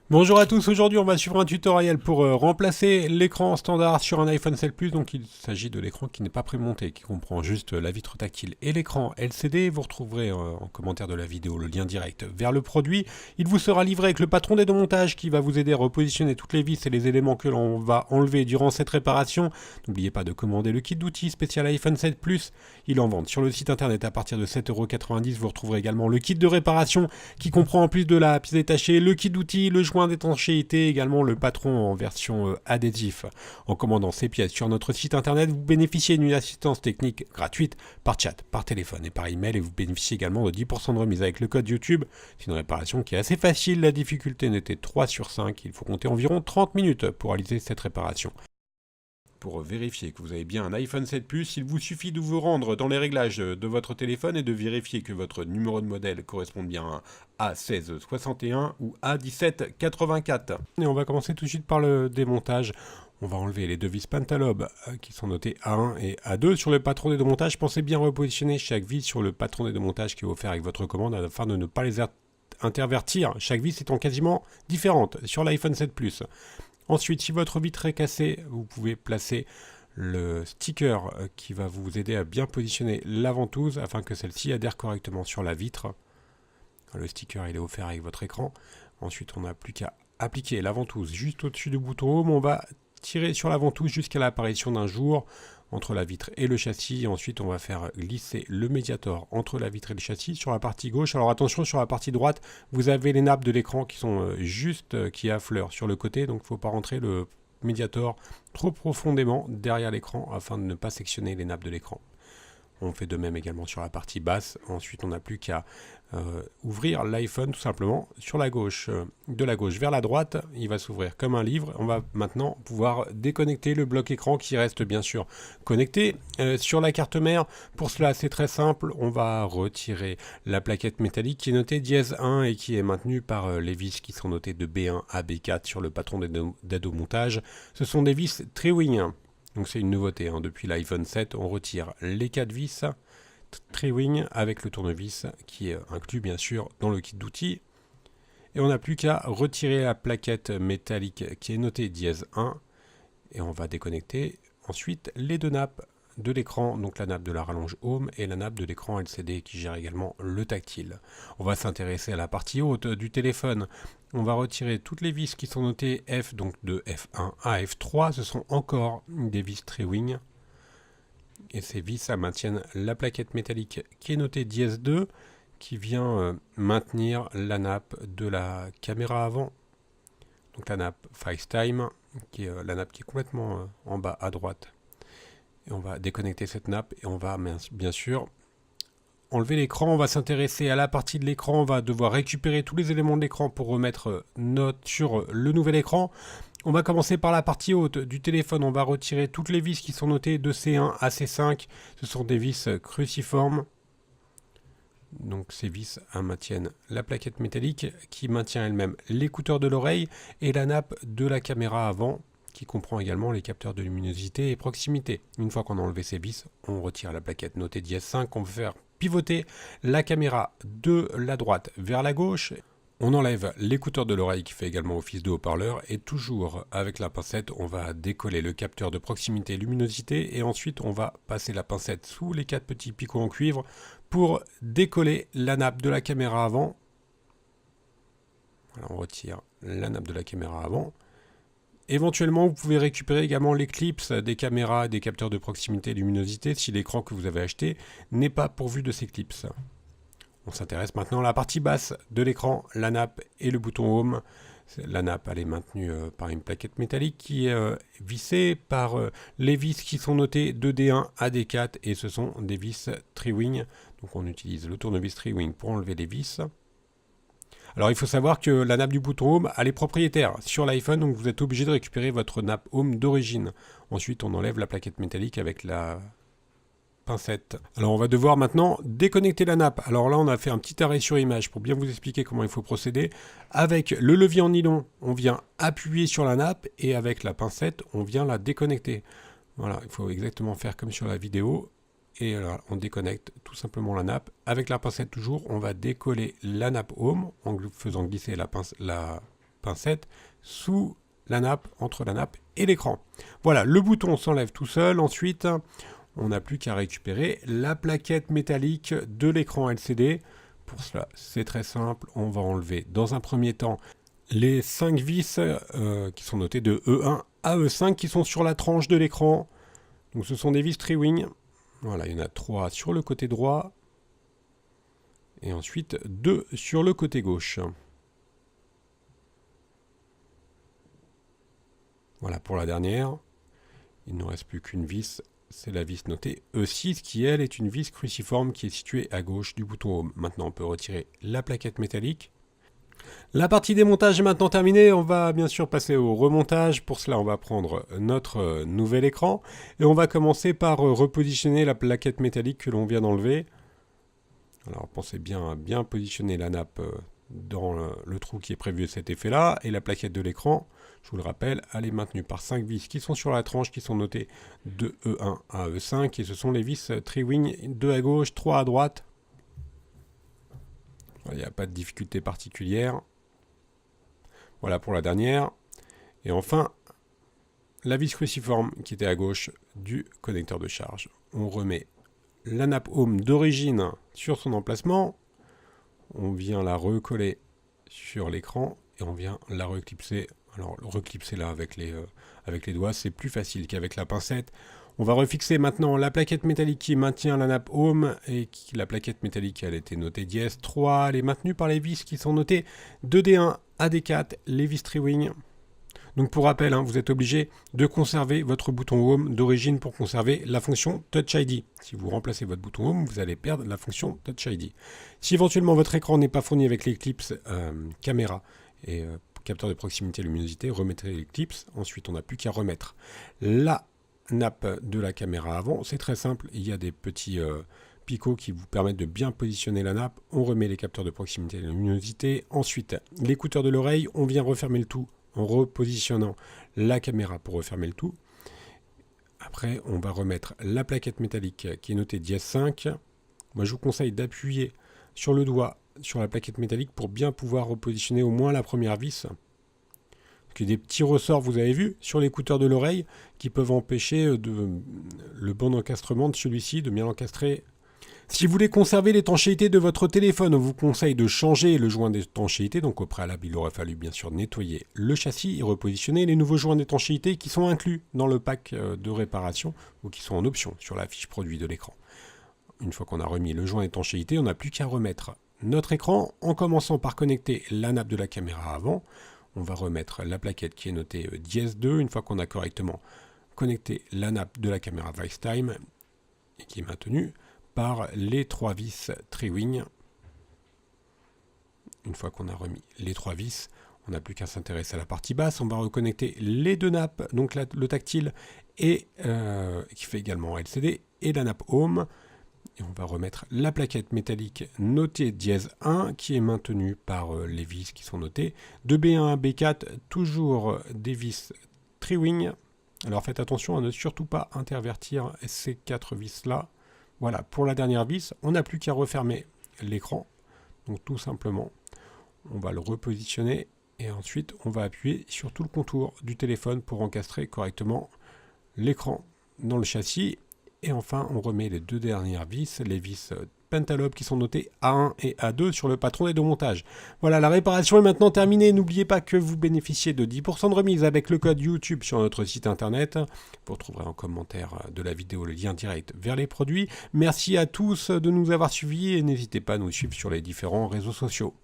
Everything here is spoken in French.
Bonjour à tous, aujourd'hui on va suivre un tutoriel pour remplacer l'écran standard sur un iPhone 7 Plus. Donc il s'agit de l'écran qui n'est pas prémonté, qui comprend juste la vitre tactile et l'écran LCD. Vous retrouverez en commentaire de la vidéo le lien direct vers le produit. Il vous sera livré avec le patron des démontages qui va vous aider à repositionner toutes les vis et les éléments que l'on va enlever durant cette réparation. N'oubliez pas de commander le kit d'outils spécial iPhone 7 Plus. Il en vente sur le site internet à partir de 7,90 €. Vous retrouverez également le kit de réparation qui comprend en plus de la pièce détachée, le kit d'outils, le joint d'étanchéité, également le patron en version adhésif. En commandant ces pièces sur notre site internet, vous bénéficiez d'une assistance technique gratuite par chat, par téléphone et par email, et vous bénéficiez également de 10% de remise avec le code YouTube. C'est une réparation qui est assez facile, la difficulté n'était 3 sur 5, il faut compter environ 30 minutes pour réaliser cette réparation. Pour vérifier que vous avez bien un iPhone 7 Plus, il vous suffit de vous rendre dans les réglages de votre téléphone et de vérifier que votre numéro de modèle corresponde bien à A1661 ou A1784. Et on va commencer tout de suite par le démontage. On va enlever les deux vis Pentalobe qui sont notées A1 et A2 sur le patron des démontages. Pensez bien repositionner chaque vis sur le patron des démontages qui est offert avec votre commande afin de ne pas les intervertir, chaque vis étant quasiment différente sur l'iPhone 7 Plus. Ensuite, si votre vitre est cassée, vous pouvez placer le sticker qui va vous aider à bien positionner la ventouse afin que celle-ci adhère correctement sur la vitre. Le sticker il est offert avec votre écran. Ensuite, on n'a plus qu'à appliquer la ventouse juste au-dessus du bouton Home. On va tirer sur la ventouse jusqu'à l'apparition d'un jour entre la vitre et le châssis. Ensuite, on va faire glisser le médiator entre la vitre et le châssis sur la partie gauche. Alors attention, sur la partie droite, vous avez les nappes de l'écran qui sont juste qui affleurent sur le côté. Donc, il ne faut pas rentrer le médiator trop profondément derrière l'écran afin de ne pas sectionner les nappes de l'écran. On fait de même également sur la partie basse. Ensuite, on n'a plus qu'à ouvrir l'iPhone tout simplement sur la gauche, de la gauche vers la droite. Il va s'ouvrir comme un livre. On va maintenant pouvoir déconnecter le bloc écran qui reste bien sûr connecté sur la carte mère. Pour cela, c'est très simple. On va retirer la plaquette métallique qui est notée dièse 1 et qui est maintenue par les vis qui sont notées de B1 à B4 sur le patron d'aide au montage. Ce sont des vis Triwing. Donc c'est une nouveauté, depuis l'iPhone 7, on retire les 4 vis Triwing avec le tournevis qui est inclus bien sûr dans le kit d'outils. Et on n'a plus qu'à retirer la plaquette métallique qui est notée dièse 1 et on va déconnecter ensuite les deux nappes de l'écran, donc la nappe de la rallonge Home et la nappe de l'écran LCD qui gère également le tactile. On va s'intéresser à la partie haute du téléphone. On va retirer toutes les vis qui sont notées F, donc de F1 à F3. Ce sont encore des vis Triwing. Et ces vis maintiennent la plaquette métallique qui est notée dièse 2, qui vient maintenir la nappe de la caméra avant. Donc la nappe FaceTime, qui est la nappe qui est complètement en bas à droite. Et on va déconnecter cette nappe et on va bien sûr enlever l'écran. On va s'intéresser à la partie de l'écran. On va devoir récupérer tous les éléments de l'écran pour remettre note sur le nouvel écran. On va commencer par la partie haute du téléphone. On va retirer toutes les vis qui sont notées de C1 à C5. Ce sont des vis cruciformes. Donc ces vis maintiennent la plaquette métallique qui maintient elle-même l'écouteur de l'oreille et la nappe de la caméra avant, qui comprend également les capteurs de luminosité et proximité. Une fois qu'on a enlevé ces vis, on retire la plaquette notée dièse 5, on va faire pivoter la caméra de la droite vers la gauche. On enlève l'écouteur de l'oreille qui fait également office de haut-parleur et toujours avec la pincette, on va décoller le capteur de proximité et luminosité et ensuite on va passer la pincette sous les 4 petits picots en cuivre pour décoller la nappe de la caméra avant. Voilà, on retire la nappe de la caméra avant. Éventuellement, vous pouvez récupérer également les clips des caméras et des capteurs de proximité et luminosité si l'écran que vous avez acheté n'est pas pourvu de ces clips. On s'intéresse maintenant à la partie basse de l'écran, la nappe et le bouton Home. La nappe elle est maintenue par une plaquette métallique qui est vissée par les vis qui sont notées de D1 à D4 et ce sont des vis Triwing. Donc on utilise le tournevis Triwing pour enlever les vis. Alors il faut savoir que la nappe du bouton Home, elle est propriétaire sur l'iPhone, donc vous êtes obligé de récupérer votre nappe Home d'origine. Ensuite, on enlève la plaquette métallique avec la pincette. Alors on va devoir maintenant déconnecter la nappe. Alors là, on a fait un petit arrêt sur image pour bien vous expliquer comment il faut procéder. Avec le levier en nylon, on vient appuyer sur la nappe et avec la pincette, on vient la déconnecter. Voilà, il faut exactement faire comme sur la vidéo. Et là, on déconnecte tout simplement la nappe. Avec la pincette toujours, on va décoller la nappe Home en faisant glisser la pincette sous la nappe, entre la nappe et l'écran. Voilà, le bouton s'enlève tout seul. Ensuite, on n'a plus qu'à récupérer la plaquette métallique de l'écran LCD. Pour cela, c'est très simple. On va enlever dans un premier temps les 5 vis qui sont notées de E1 à E5 qui sont sur la tranche de l'écran. Donc ce sont des vis Triwing. Voilà, il y en a 3 sur le côté droit. Et ensuite 2 sur le côté gauche. Voilà pour la dernière. Il ne nous reste plus qu'une vis. C'est la vis notée E6 qui, elle, est une vis cruciforme qui est située à gauche du bouton Home. Maintenant, on peut retirer la plaquette métallique. La partie démontage est maintenant terminée. On va bien sûr passer au remontage. Pour cela, on va prendre notre nouvel écran et on va commencer par repositionner la plaquette métallique que l'on vient d'enlever. Alors, pensez bien à bien positionner la nappe dans le trou qui est prévu à cet effet-là. Et la plaquette de l'écran, je vous le rappelle, elle est maintenue par 5 vis qui sont sur la tranche, qui sont notées de E1 à E5. Et ce sont les vis Triwing, 2 à gauche, 3 à droite. Il n'y a pas de difficulté particulière. Voilà pour la dernière. Et enfin, la vis cruciforme qui était à gauche du connecteur de charge. On remet la nappe Home d'origine sur son emplacement. On vient la recoller sur l'écran et on vient la reclipser. Alors, reclipser là avec les doigts, c'est plus facile qu'avec la pincette. On va refixer maintenant la plaquette métallique qui maintient la nappe Home et la plaquette métallique, elle était notée dièse 3. Elle est maintenue par les vis qui sont notées 2D1 à D4, les vis Triwing. Donc pour rappel, vous êtes obligé de conserver votre bouton Home d'origine pour conserver la fonction Touch ID. Si vous remplacez votre bouton Home, vous allez perdre la fonction Touch ID. Si éventuellement votre écran n'est pas fourni avec l'éclipse caméra et capteur de proximité luminosité, remettez l'éclipse. Ensuite, on n'a plus qu'à remettre la nappe de la caméra avant. C'est très simple, il y a des petits picots qui vous permettent de bien positionner la nappe. On remet les capteurs de proximité et de luminosité. Ensuite, l'écouteur de l'oreille, on vient refermer le tout en repositionnant la caméra pour refermer le tout. Après, on va remettre la plaquette métallique qui est notée dièse 5. Moi, je vous conseille d'appuyer sur le doigt sur la plaquette métallique pour bien pouvoir repositionner au moins la première vis. Il y a des petits ressorts, vous avez vu, sur l'écouteur de l'oreille qui peuvent empêcher le bon encastrement de celui-ci, de bien l'encastrer. Si vous voulez conserver l'étanchéité de votre téléphone, on vous conseille de changer le joint d'étanchéité. Donc au préalable, il aurait fallu bien sûr nettoyer le châssis et repositionner les nouveaux joints d'étanchéité qui sont inclus dans le pack de réparation ou qui sont en option sur la fiche produit de l'écran. Une fois qu'on a remis le joint d'étanchéité, on n'a plus qu'à remettre notre écran en commençant par connecter la nappe de la caméra avant. On va remettre la plaquette qui est notée dièse 2 une fois qu'on a correctement connecté la nappe de la caméra FaceTime et qui est maintenue par les 3 vis Triwing. Une fois qu'on a remis les 3 vis, on n'a plus qu'à s'intéresser à la partie basse. On va reconnecter les 2 nappes, donc le tactile et qui fait également LCD et la nappe Home. Et on va remettre la plaquette métallique notée dièse 1 qui est maintenue par les vis qui sont notées. De B1 à B4, toujours des vis Triwing. Alors faites attention à ne surtout pas intervertir ces 4 vis-là. Voilà, pour la dernière vis, on n'a plus qu'à refermer l'écran. Donc tout simplement, on va le repositionner et ensuite on va appuyer sur tout le contour du téléphone pour encastrer correctement l'écran dans le châssis. Et enfin, on remet les 2 dernières vis, les vis Pentalobe qui sont notées A1 et A2 sur le patron de montage. Voilà, la réparation est maintenant terminée. N'oubliez pas que vous bénéficiez de 10% de remise avec le code YouTube sur notre site internet. Vous retrouverez en commentaire de la vidéo le lien direct vers les produits. Merci à tous de nous avoir suivis et n'hésitez pas à nous suivre sur les différents réseaux sociaux.